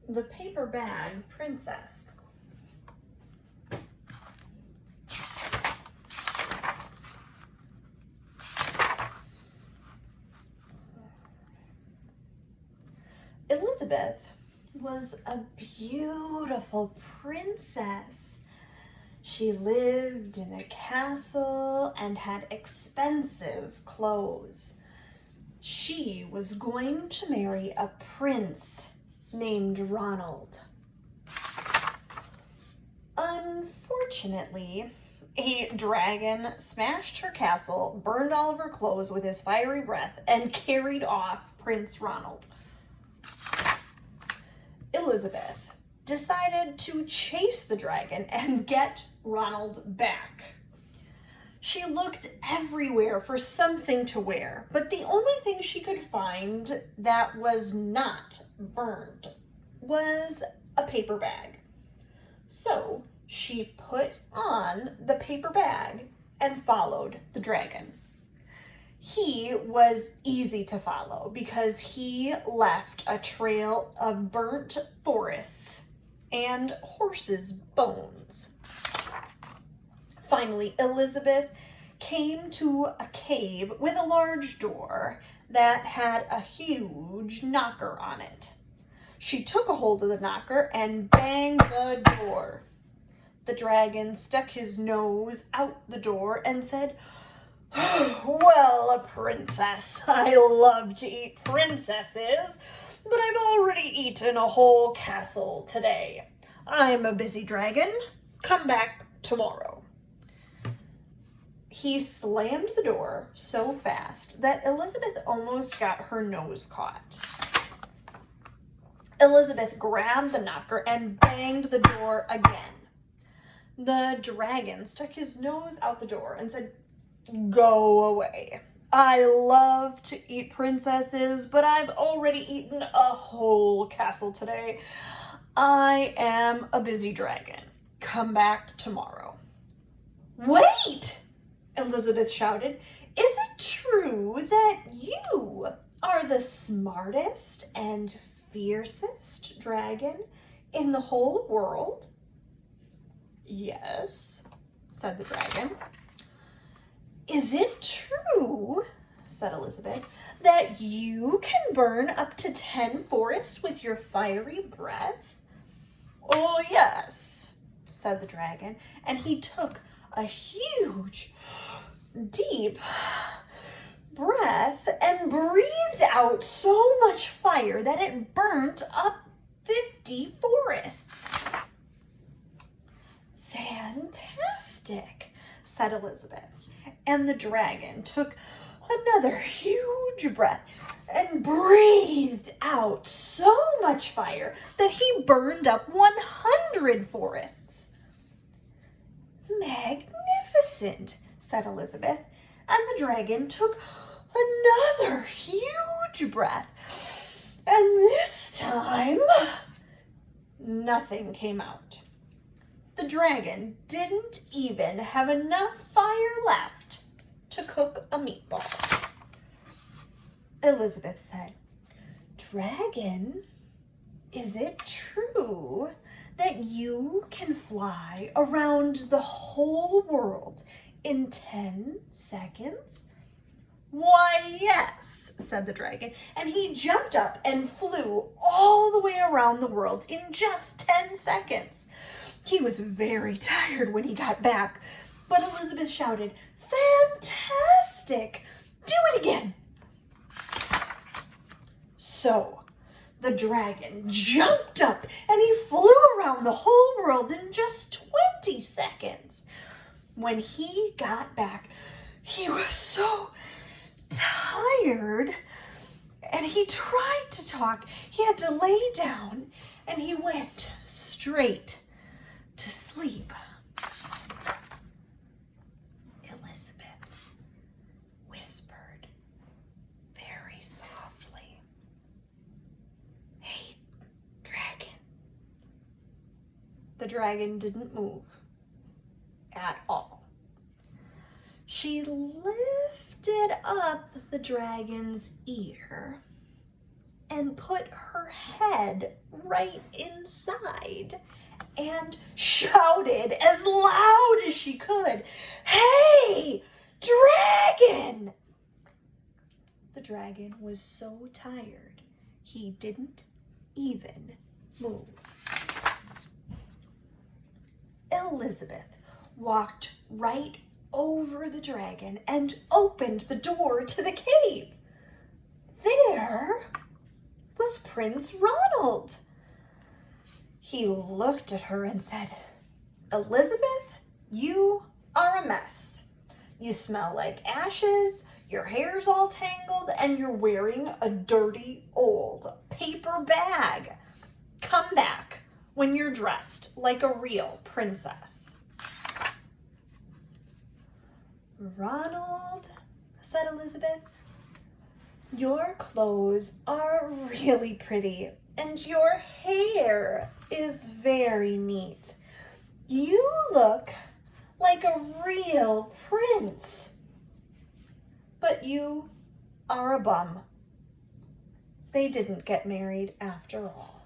The Paper Bag Princess. Elizabeth was a beautiful princess. She lived in a castle and had expensive clothes. She was going to marry a prince named Ronald. Unfortunately, a dragon smashed her castle, burned all of her clothes with his fiery breath, and carried off Prince Ronald. Elizabeth decided to chase the dragon and get Ronald back. She looked everywhere for something to wear, but the only thing she could find that was not burned was a paper bag. So she put on the paper bag and followed the dragon. He was easy to follow because he left a trail of burnt forests and horses' bones. Finally, Elizabeth came to a cave with a large door that had a huge knocker on it. She took a hold of the knocker and banged the door. The dragon stuck his nose out the door and said, "Well, a princess, I love to eat princesses, but I've already eaten a whole castle today. I'm a busy dragon. Come back tomorrow." He slammed the door so fast that Elizabeth almost got her nose caught. Elizabeth grabbed the knocker and banged the door again. The dragon stuck his nose out the door and said, "Go away. I love to eat princesses, but I've already eaten a whole castle today. I am a busy dragon. Come back tomorrow." "Wait!" Elizabeth shouted. "Is it true that you are the smartest and fiercest dragon in the whole world?" "Yes," said the dragon. "Is it true," said Elizabeth, "that you can burn up to 10 forests with your fiery breath?" "Oh, yes," said the dragon, and he took a huge, deep breath and breathed out so much fire that it burnt up 50 forests. "Fantastic," said Elizabeth, and the dragon took another huge breath and breathed out so much fire that he burned up 100 forests. "Magnificent," said Elizabeth, and the dragon took another huge breath, and this time nothing came out. The dragon didn't even have enough fire left to cook a meatball. Elizabeth said, "Dragon, is it true that you can fly around the whole world in 10 seconds?" "Why, yes," said the dragon, and he jumped up and flew all the way around the world in just 10 seconds. He was very tired when he got back, but Elizabeth shouted, "Fantastic! Do it again!" So the dragon jumped up and he flew around the whole world in just 20 seconds. When he got back, he was so tired, and he tried to talk. He had to lay down, and he went straight to sleep. Elizabeth whispered very softly, "Hey, dragon." The dragon didn't move at all. She lifted up the dragon's ear and put her head right inside and shouted as loud as she could, "Hey, dragon!" The dragon was so tired, he didn't even move. Elizabeth walked right over the dragon and opened the door to the cave. There was Prince Ronald. He looked at her and said, "Elizabeth, you are a mess. You smell like ashes, your hair's all tangled, and you're wearing a dirty old paper bag. Come back when you're dressed like a real princess." "Ronald," said Elizabeth, "your clothes are really pretty and your hair is very neat. You look like a real prince. But you are a bum. They didn't get married after all."